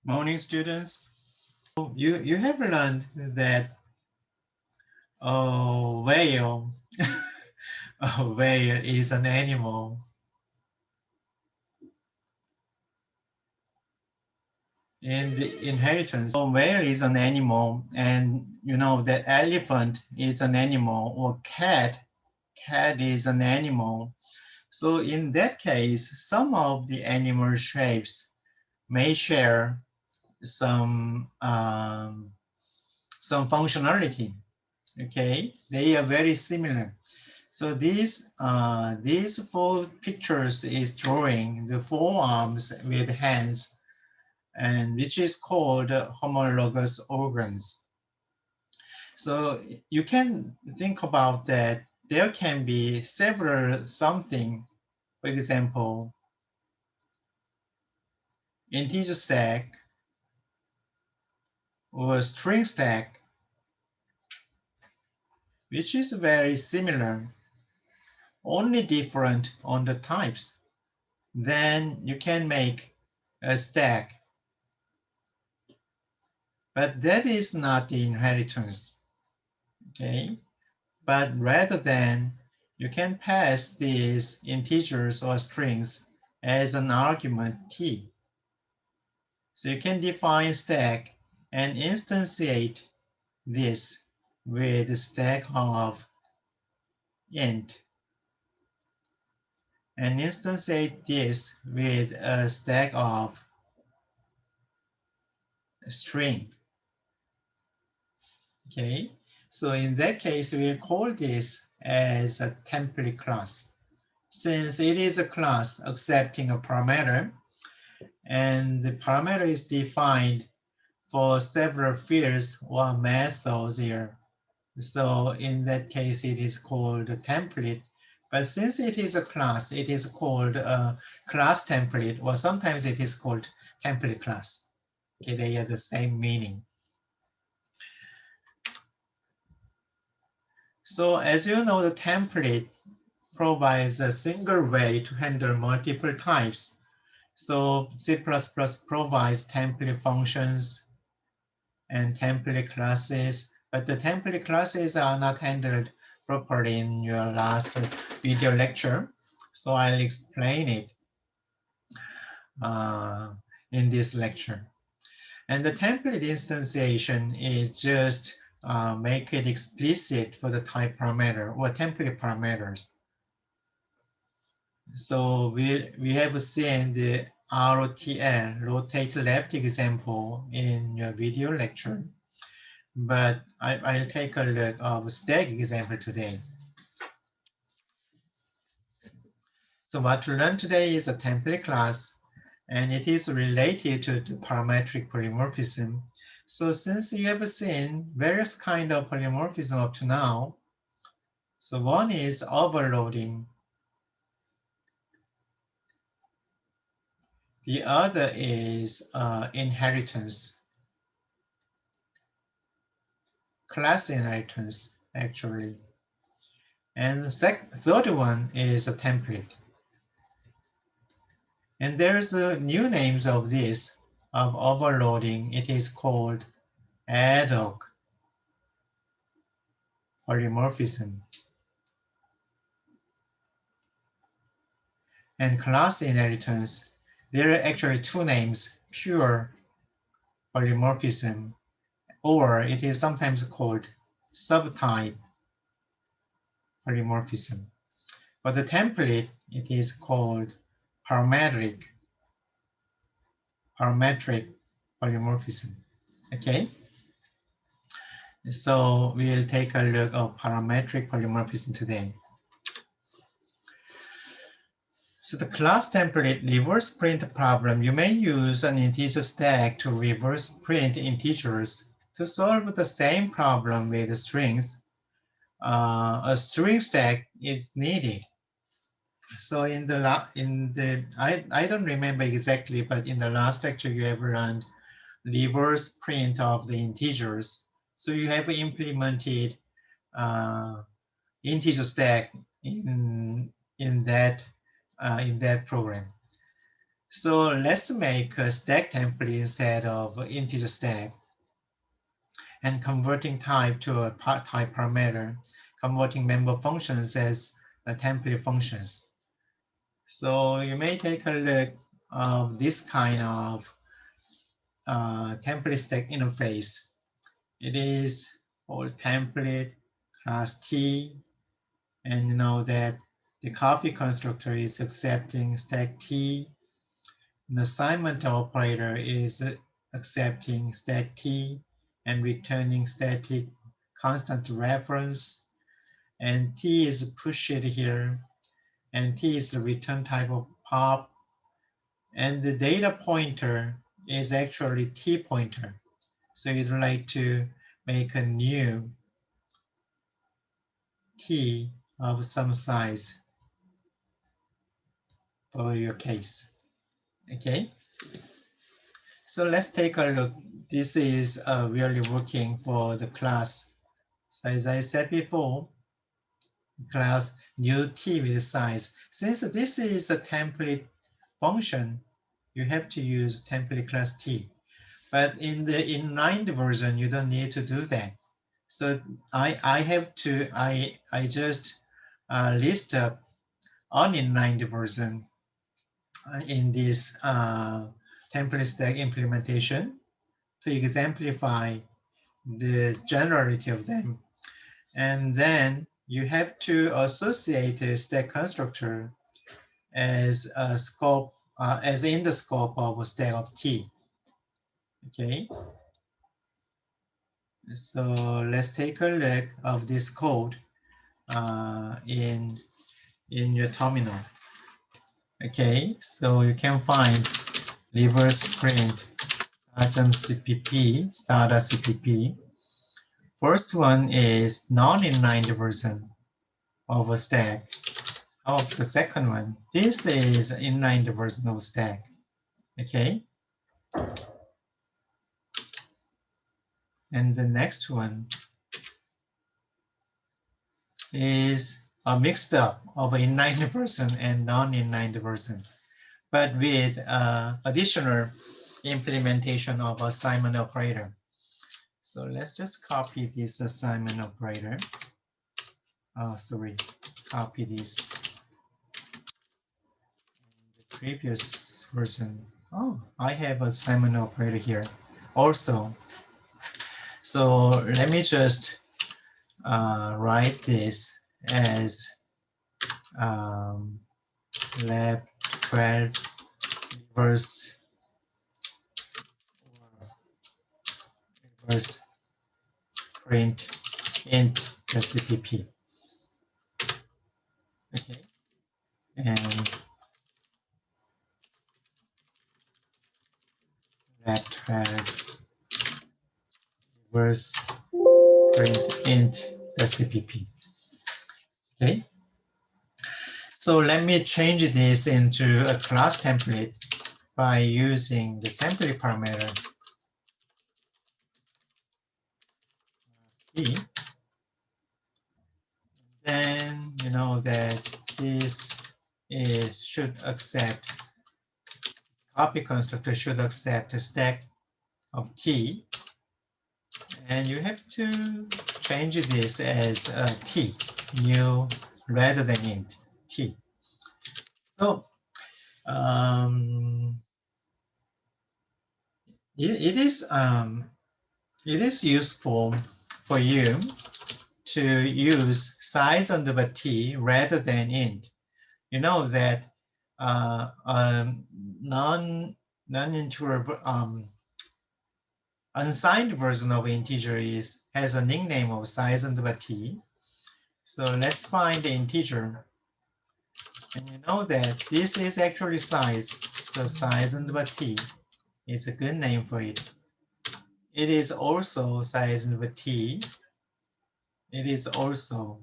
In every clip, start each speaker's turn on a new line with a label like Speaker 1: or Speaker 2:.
Speaker 1: Morning, students. You have learned that a whale, a whale is an animal, and the inheritance. A whale is an animal, and you know that elephant is an animal, or cat is an animal. So in that case, some of the animal shapes may share some um, some functionality. Okay, they are very similar. So these four pictures is drawing the forearms with hands, and which is called homologous organs. So you can think about that there can be several something, for example, integer stack or string stack, which is very similar, only different on the types. Then you can make a stack, but that is not the inheritance, okay? But rather than you can pass these integers or strings as an argument t. So you can define stack and instantiate this with a stack of int, and instantiate this with a stack of string. Okay, so in that case, we'll call this as a template class. Since it is a class accepting a parameter, and the parameter is defined for several fields or methods here. So in that case, it is called a template. But since it is a class, it is called a class template, or sometimes it is called template class. Okay, they have the same meaning. So as you know, the template provides a single way to handle multiple types. So C++ provides template functions and template classes, but the template classes are not handled properly in your last video lecture. So I'll explain it in this lecture. And the template instantiation is just make it explicit for the type parameter or template parameters. So we have seen the ROTL, rotate left example in your video lecture, but I'll take a look of stack example today. So what to learn today is a template class, and it is related to parametric polymorphism. So since you have seen various kind of polymorphism up to now, so one is overloading. The other is inheritance, class inheritance, actually. And the third one is a template. And there's new names of this, of overloading. It is called ad hoc polymorphism. And class inheritance, there are actually two names, pure polymorphism, or it is sometimes called subtype polymorphism. For the template, it is called parametric polymorphism. Okay, so we'll take a look at parametric polymorphism today. So the class template reverse print problem, you may use an integer stack to reverse print integers to solve the same problem with strings. A string stack is needed. So I don't remember exactly, but in the last lecture you have learned reverse print of the integers. So you have implemented integer stack in that program. So let's make a stack template instead of integer stack, and converting type to a type parameter, converting member functions as template functions. So you may take a look of this kind of template stack interface. It is called template class T, and you know that the copy constructor is accepting stack T. The assignment operator is accepting stack T and returning static constant reference. And T is pushed here, and T is the return type of pop. And the data pointer is actually T pointer. So you'd like to make a new T of some size for your case. Okay, so let's take a look. This is really working for the class. So as I said before, class new T with size. Since this is a template function, you have to use template class T. But in the inline version, you don't need to do that. So I just list up on inline version in this template stack implementation to exemplify the generality of them. And then you have to associate a stack constructor as a scope, as in the scope of a stack of T. Okay. So let's take a look of this code in your terminal. Okay, so you can find reverse print .cpp, start.cpp. First one is non-inline version of a stack. How about the second one? This is inline version of stack. Okay. And the next one is a mixed up of inline version and non-inline version, but with additional implementation of assignment operator. So let's just copy this assignment operator. Oh, sorry, copy this. The previous version. Oh, I have assignment operator here also. So let me just write this as lab 12 reverse print int the CPP. Okay, and lab 12 reverse print int the CPP. Okay, so let me change this into a class template by using the template parameter T. Then you know that this should accept, copy constructor should accept a stack of T, and you have to change this as a T, new rather than int T. So it is useful for you to use size underbar T rather than int. You know that non-integer unsigned version of integer has a nickname of size underbar T. So let's find the integer. And you know that this is actually size. So size underbar T is a good name for it. It is also size underbar T. It is also,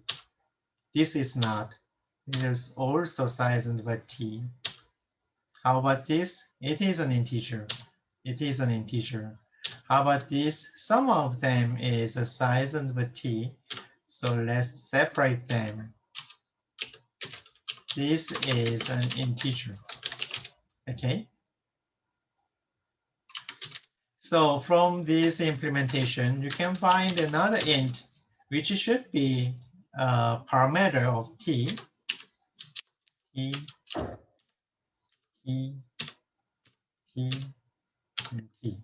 Speaker 1: this is not. There's also size underbar T. How about this? It is an integer. It is an integer. How about this? Some of them is a size underbar T. So let's separate them. This is an integer. Okay. So from this implementation, you can find another int, which should be a parameter of t, t, t, t, and t.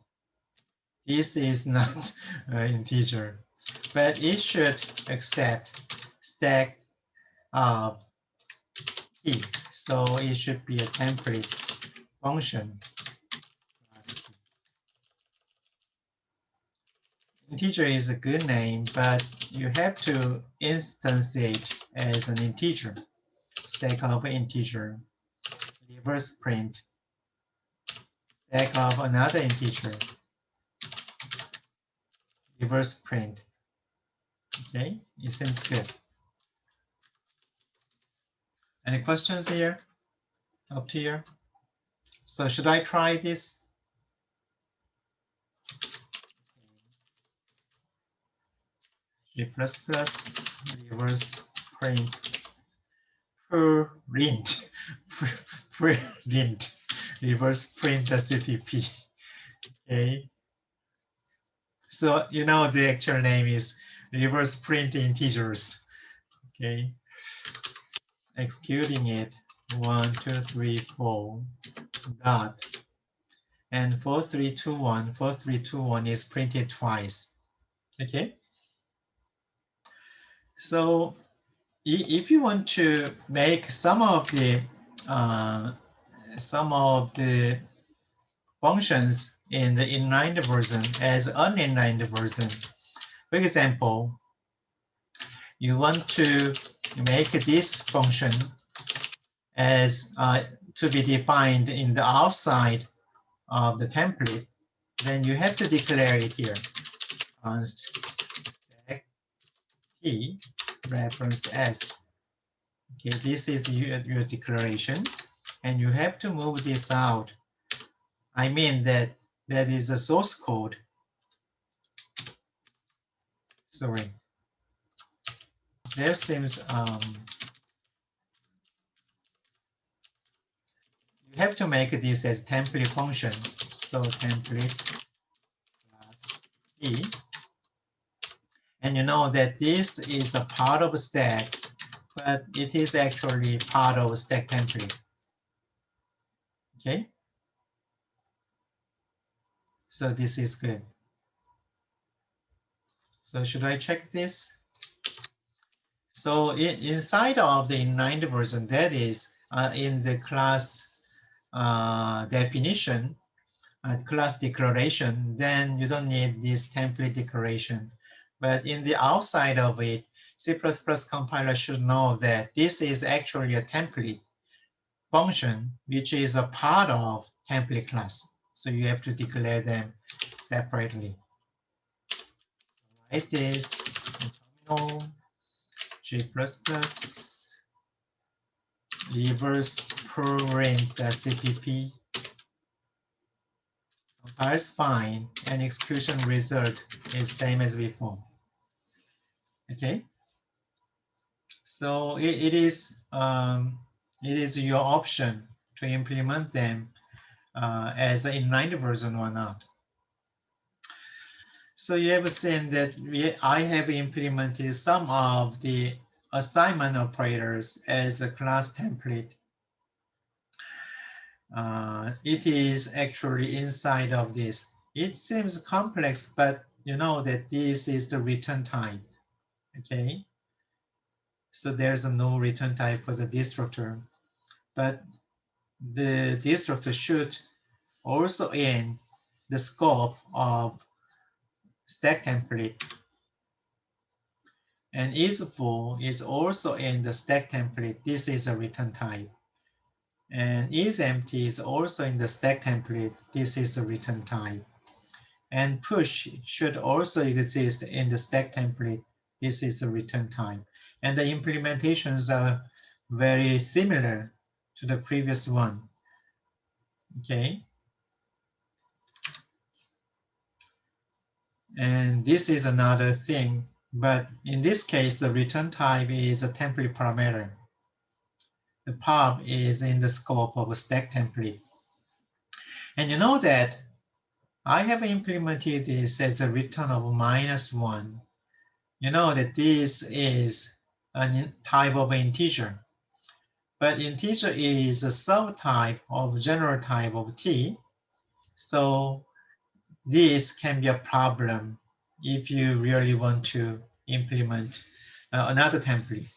Speaker 1: This is not an integer, but it should accept stack of t. So it should be a template function. Integer is a good name, but you have to instantiate as an integer. Stack of integer, reverse print, stack of another integer, reverse print. Okay, it seems good. Any questions here? Up to here? So should I try this? G++, reverse print, print, print, reverse print the CPP. Okay. So you know the actual name is reverse print integers. Okay. Executing it. 1, 2, 3, 4. Dot. And 4321, 4321 is printed twice. Okay. So if you want to make some of the functions in the inline version as an inline version, for example, you want to make this function as to be defined in the outside of the template, then you have to declare it here. Const stack t reference s. Okay, this is your declaration, and you have to move this out. I mean that is a source code. Sorry. There seems you have to make this as template function. So template plus e. And you know that this is a part of a stack, but it is actually part of a stack template. Okay. So this is good. So should I check this? So inside of the inline version, that is in the class definition, class declaration, then you don't need this template declaration. But in the outside of it, C++ compiler should know that this is actually a template function, which is a part of template class. So you have to declare them separately. Write this in terminal. G++ reverse print the CPP. Compiles fine, and execution result is same as before. Okay, so it is your option to implement them as an inline version or not. So you have seen that I have implemented some of the assignment operators as a class template. It is actually inside of this. It seems complex, but you know that this is the return type. Okay, so there's a no return type for the destructor, but the destructor should also in the scope of stack template, and isFull is also in the stack template. This is a return type, and isEmpty is also in the stack template. This is a return type, and push should also exist in the stack template. This is a return type, and the implementations are very similar to the previous one. Okay, and this is another thing, but in this case the return type is a template parameter. The pub is in the scope of a stack template, and you know that I have implemented this as a return of -1. You know that this is a type of integer, but integer is a subtype of general type of t. So this can be a problem if you really want to implement another template.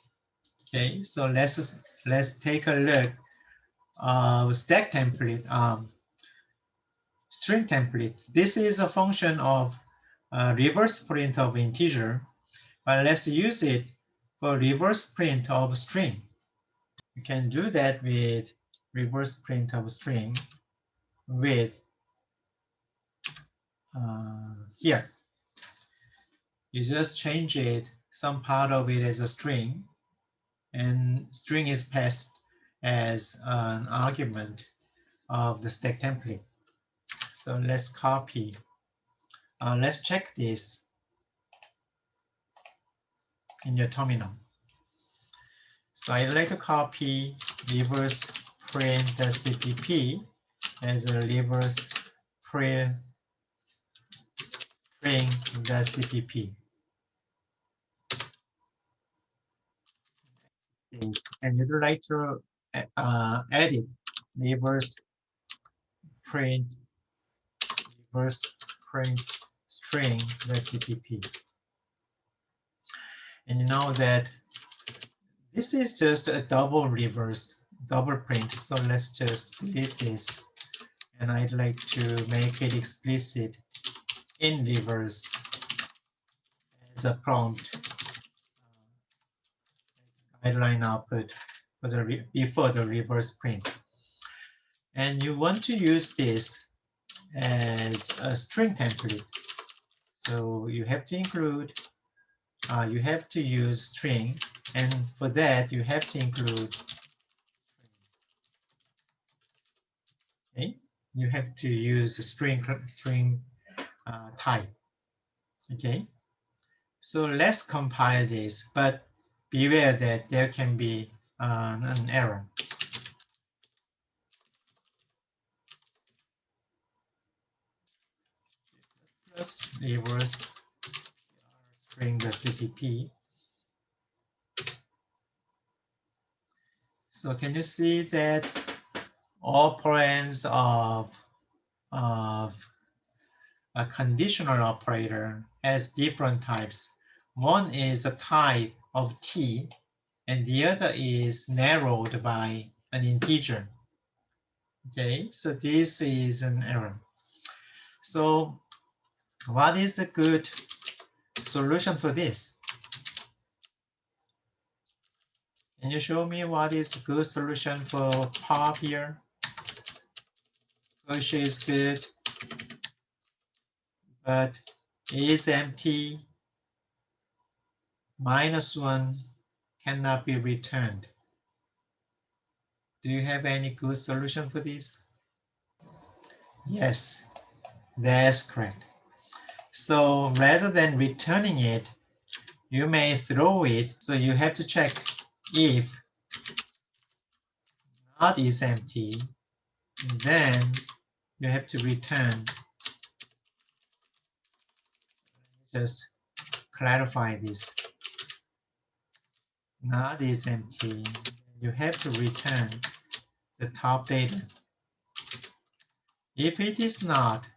Speaker 1: Okay, so let's take a look. Stack template, string template. This is a function of reverse print of integer, but let's use it for reverse print of string. You can do that with reverse print of string with here. You just change it, some part of it as a string, and string is passed as an argument of the stack template. So let's copy. Let's check this in your terminal. So I'd like to copy reverse print the CPP as a reverse print string the CPP. And you'd like to edit reverse print string the CPP. And you know that this is just a double print. So let's just delete this. And I'd like to make it explicit in reverse as a prompt, as a guideline output for before the reverse print. And you want to use this as a string template. So you have to include, you have to use string, and for that you have to include, okay? You have to use a string type, okay? So let's compile this, but beware that there can be an error. Plus reverse string the CPP. So can you see that all operands of a conditional operator has different types. One is a type of t, and the other is narrowed by an integer. Okay, so this is an error. So what is a good solution for this? Can you show me what is a good solution for pop here? Push is good, but is empty. -1 cannot be returned. Do you have any good solution for this? Yes, that's correct. So rather than returning it, you may throw it. So you have to check if not is empty, then you have to return. Just clarify this. Not is empty. You have to return the top data. If it is not,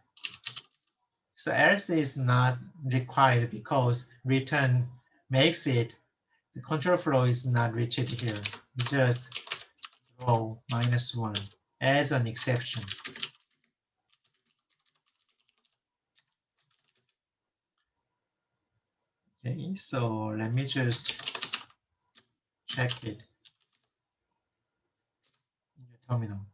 Speaker 1: so else is not required because return makes it, the control flow is not reached here. Just throw -1 as an exception. Okay, so let me just check it in your terminal.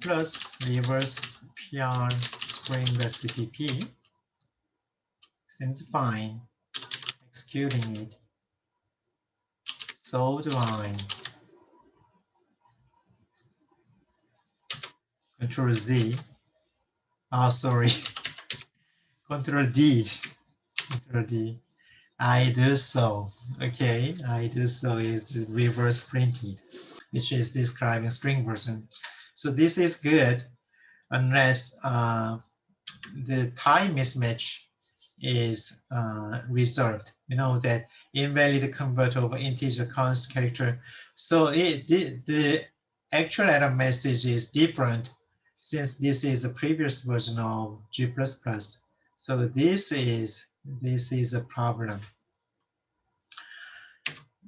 Speaker 1: Plus reverse PR string the CPP seems fine. Executing it. So do I. Control Z. Oh, sorry. Control D. Control D. I do so. Okay, I do so is reverse printed, which is describing string version. So this is good. unless the time mismatch is reserved. You know that invalid convert over integer const character. So the actual error message is different since this is a previous version of G++. So this is a problem.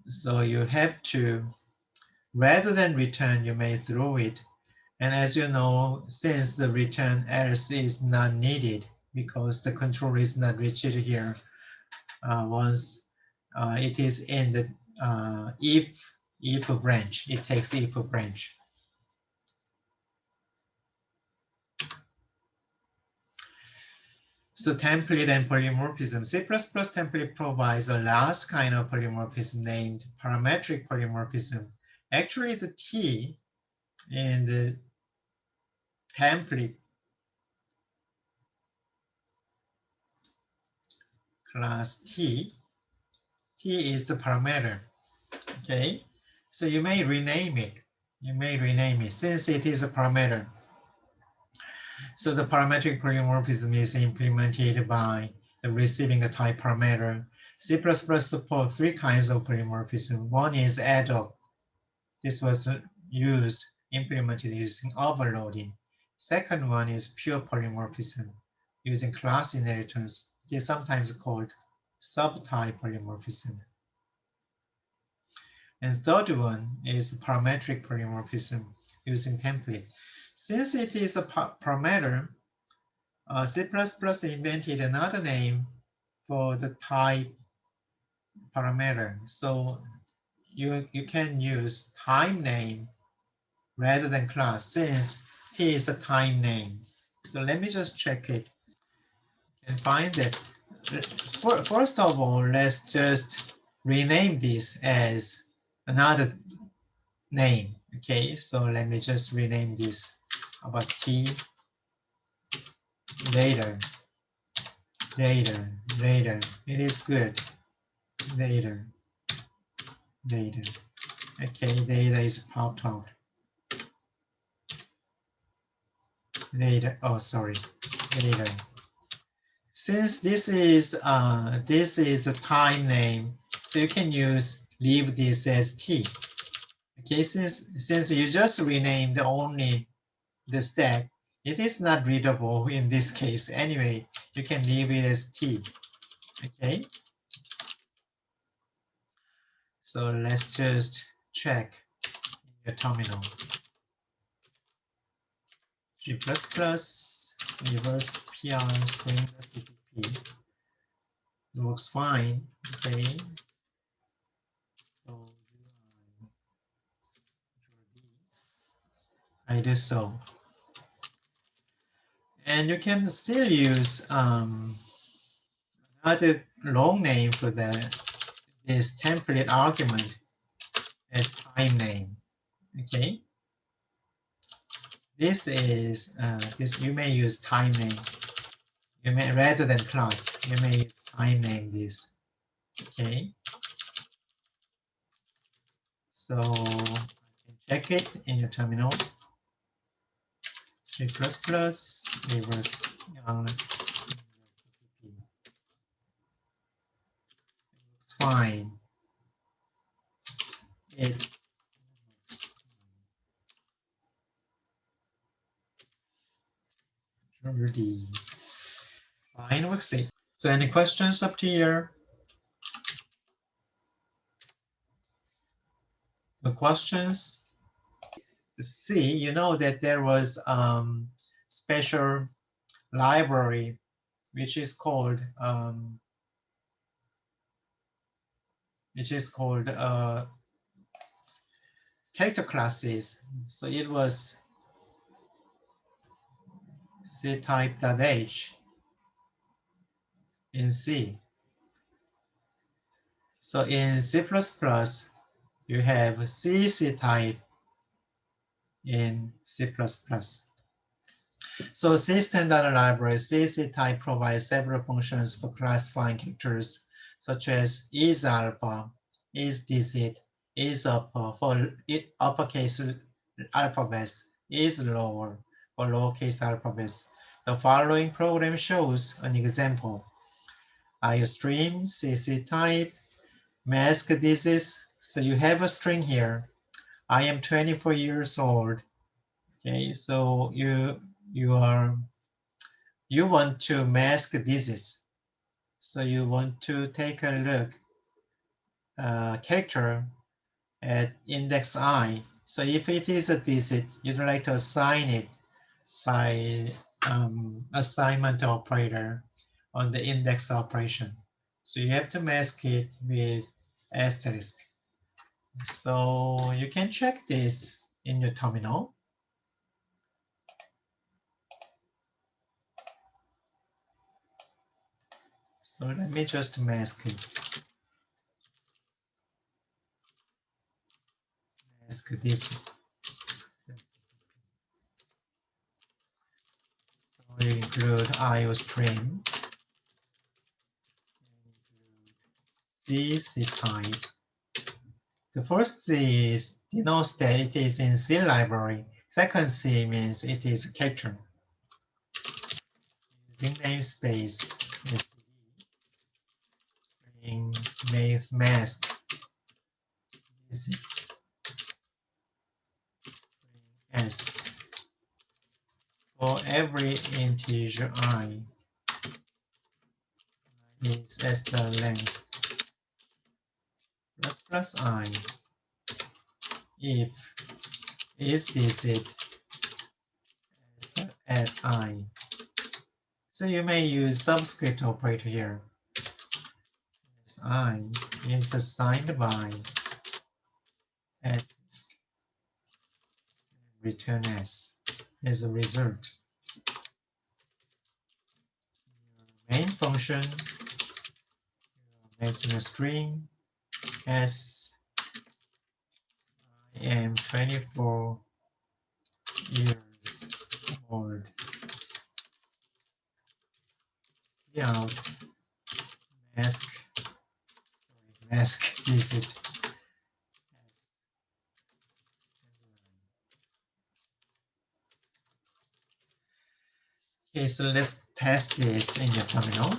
Speaker 1: So you have to, rather than return, you may throw it. And as you know, since the return else is not needed because the controller is not reached here, once it is in the if branch, it takes if branch. So template and polymorphism. C++ template provides a last kind of polymorphism named parametric polymorphism. Actually, the T in the template class T is the parameter. Okay, so you may rename it. You may rename it since it is a parameter. So the parametric polymorphism is implemented by the receiving a type parameter. C++ supports three kinds of polymorphism. One is add up. This was implemented using overloading. Second one is pure polymorphism using class inheritance. It is sometimes called subtype polymorphism. And third one is parametric polymorphism using template. Since it is a parameter, C++ invented another name for the type parameter. So you can use time name rather than class since T is a time name. So let me just check it and find it. First of all, let's just rename this as another name. Okay, so let me just rename this about T later. It is good. Later. Okay, data is popped out. Later. Oh, sorry. Later. Since this is a time name, so you can leave this as T. Okay, since you just renamed only the stack, it is not readable in this case. Anyway, you can leave it as T. Okay. So let's just check your terminal. G++, reverse PR string CPP. Looks fine. Okay. So I do so. And you can still use another long name for this template argument as time name. Okay. This is you may use time name. You may rather than class. You may use time name this. Okay. So check it in your terminal. G++ reverse it's fine. It already fine works it. So any questions up to here? The questions? See, you know that there was special library which is called character classes. So it was ctype.h in C. So in C++, you have CC type in C++. So C standard library CC type provides several functions for classifying characters, such as is alpha, is digit, is upper for uppercase alphabets, is lower for lowercase alphabets. The following program shows an example. IOStream, CC type, mask disease. So you have a string here. I am 24 years old. Okay, so you want to mask disease. So you want to take a look character at index I. So if it is a digit, you'd like to assign it by assignment operator on the index operation. So you have to mask it with asterisk. So you can check this in your terminal. So let me just mask it. Mask this. So we include IOStream, CC type. The first C is denotes that it is in C library. Second C means it is a character. Using namespace string mask is s for every integer I is as the length plus I if is digit as the add I. So you may use subscript operator here. As I is assigned by s return s as a result. Main function, making a string s I am 24 years old. Out mask visit. Okay, so let's test this in your terminal.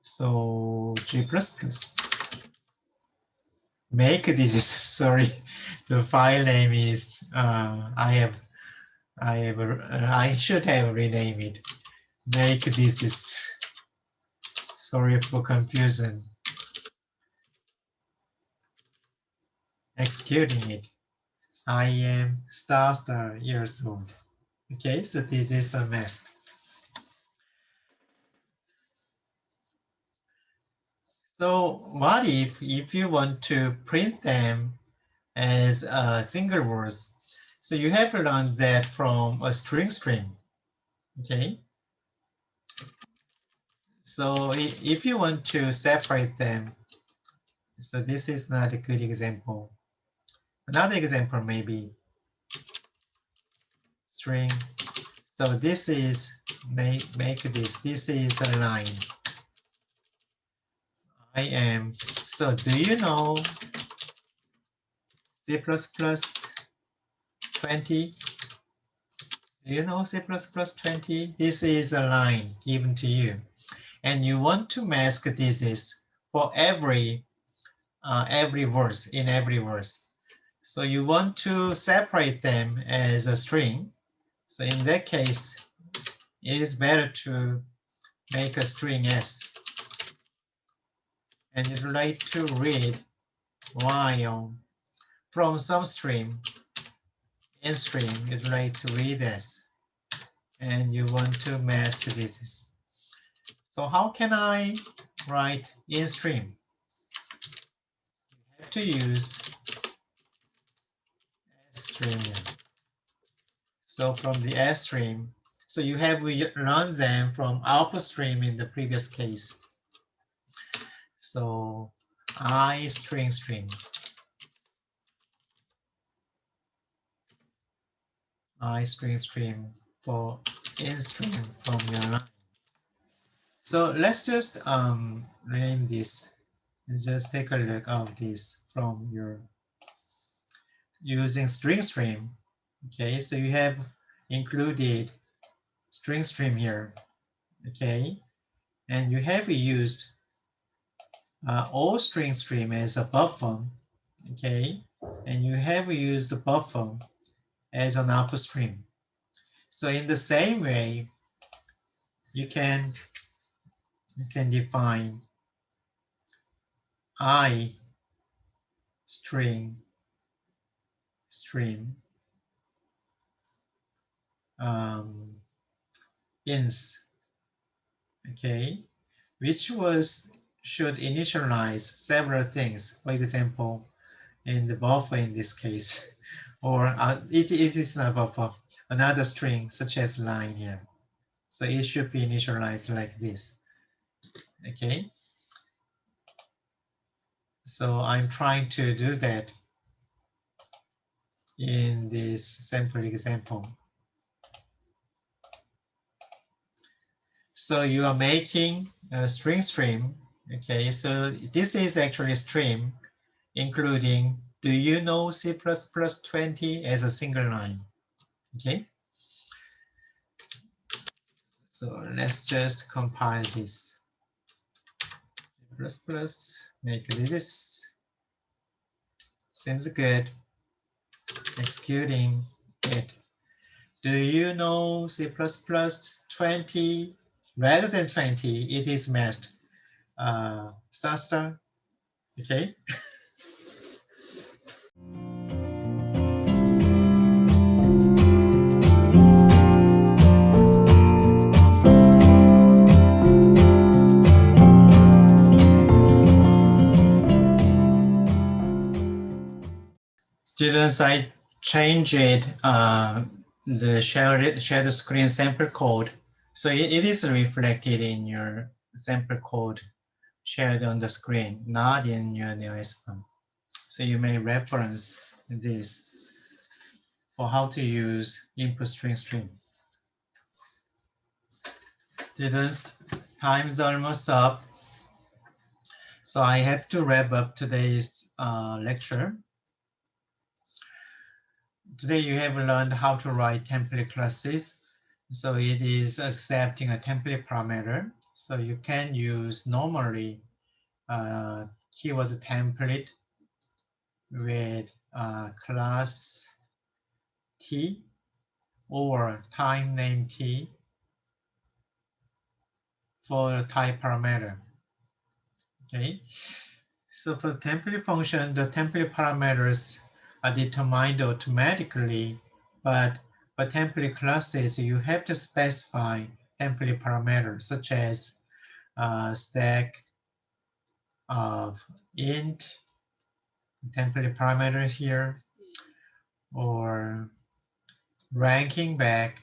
Speaker 1: So G++. Make this is sorry, the file name is I should have renamed it. Make this is sorry for confusion. Executing it. I am star years old. Okay, so this is a mask. So what if you want to print them as single words? So you have learned that from a string stream, okay? So if you want to separate them, so this is not a good example. Another example may be string. So this is, make this is a line. I am, so do you know C++ 20? Do you know C++ 20? This is a line given to you. And you want to mask this is for every verse, in every verse. So you want to separate them as a string. So in that case, it is better to make a string S. And you'd like to read while from some stream, in stream, you'd like to read S. And you want to mask this. So how can I write in stream? You have to use stream. So from the S stream, so you have learned them from output stream in the previous case. So I string I string for in stream from your line. So let's just name this. Let's just take a look of this from your using string stream. Okay, so you have included string stream here. Okay, and you have used all string stream as a buffer. Okay, and you have used the buffer as an upstream. So in the same way, you can define I stream ins, okay, which should initialize several things. For example, in the buffer in this case, or it is not buffer, another string such as line here. So it should be initialized like this. Okay. So I'm trying to do that in this sample example. So you are making a string stream. Okay, so this is actually a stream including do you know C++ 20 as a single line. Okay. So let's just compile this. Make this. Seems good. Executing it. Do you know C++ 20? Rather than 20, it is masked. Star. Okay. Students, I changed the shared screen sample code. So it is reflected in your sample code shared on the screen, not in your NeoSPAN. So you may reference this for how to use input string stream. Students, time is almost up. So I have to wrap up today's lecture. Today you have learned how to write template classes. So it is accepting a template parameter. So you can use normally keyword template with class T or time name T for type parameter. Okay. So for the template function, the template parameters are determined automatically, but for template classes, you have to specify template parameters such as stack of int, template parameter here, or ranking back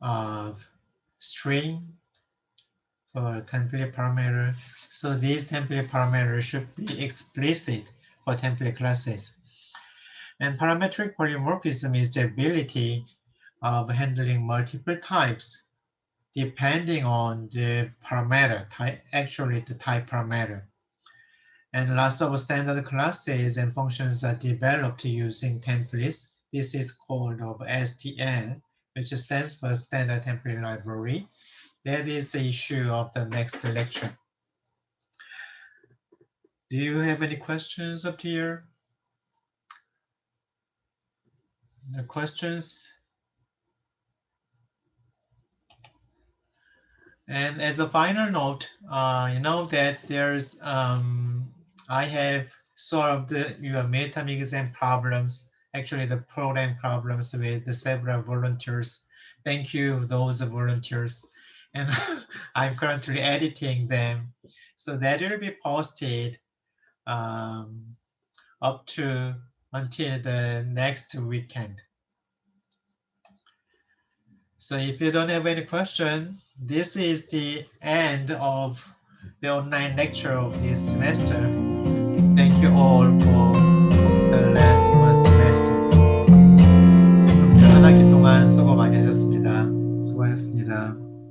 Speaker 1: of string for template parameter. So these template parameters should be explicit for template classes. And parametric polymorphism is the ability of handling multiple types depending on the parameter, actually the type parameter. And lots of standard classes and functions are developed using templates. This is called of STL, which stands for Standard Template Library. That is the issue of the next lecture. Do you have any questions up here? No questions? And as a final note, you know that there's, I have solved your midterm exam problems, actually the program problems with the several volunteers. Thank you, those volunteers. And I'm currently editing them. So that will be posted up to until the next weekend. So if you don't have any question, this is the end of the online lecture of this semester. Thank you all for the last one semester. 그럼 한 학기 동안 수고 많이 하셨습니다. 수고하셨습니다.